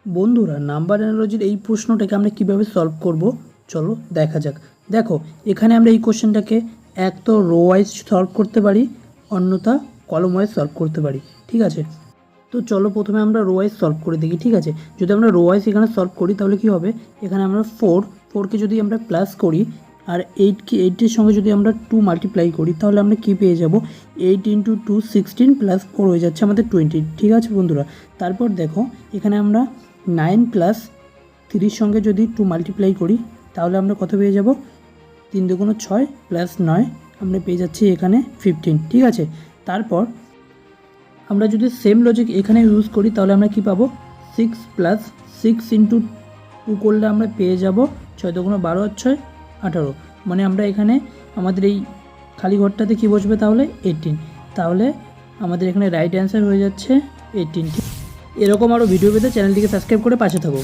বন্ধুরা, নাম্বার অ্যানালজির এই প্রশ্নটাকে আমরা কিভাবে সলভ করব চলো দেখা যাক। দেখো, এখানে আমরা এই কোশ্চেনটাকে এক তো রো ওয়াইজ সলভ করতে পারি, অন্যথা কলম ওয়াইজ সলভ করতে পারি। ঠিক আছে, তো চলো প্রথমে আমরা রো ওয়াইজ সলভ করে দেখি। ঠিক আছে, যদি আমরা রো ওয়াইজ এখানে সলভ করি তাহলে কি হবে, এখানে আমরা ফোরকে যদি আমরা প্লাস করি আর এইটের সঙ্গে যদি আমরা 2 মাল্টিপ্লাই করি তাহলে আমরা কি পেয়ে যাব, 8 × 2 16 প্লাস 4 হয়ে যাচ্ছে আমাদের 20। ঠিক আছে বন্ধুরা, তারপর দেখো এখানে আমরা 9 প্লাস 3 সঙ্গে যদি 2 মাল্টিপ্লাই করি তাহলে আমরা কত পেয়ে যাব, 3 × 2 = 6 প্লাস 9 আমরা পেয়ে যাচ্ছি এখানে 15। ঠিক আছে, তারপর আমরা যদি সেম লজিক এখানে ইউজ করি তাহলে আমরা কি পাবো, 6 প্লাস 6 × 2 করলে আমরা পেয়ে যাব 6 × 2 = 12 আর 6 18। মানে আমরা এখানে আমাদের এই খালি ঘরটাতে কি বসবে তাহলে 18। তাহলে আমাদের এখানে রাইট অ্যান্সার হয়ে যাচ্ছে 18। এরকম আরও ভিডিও পেতে চ্যানেলটিকে সাবস্ক্রাইব করে পাশে থাকো।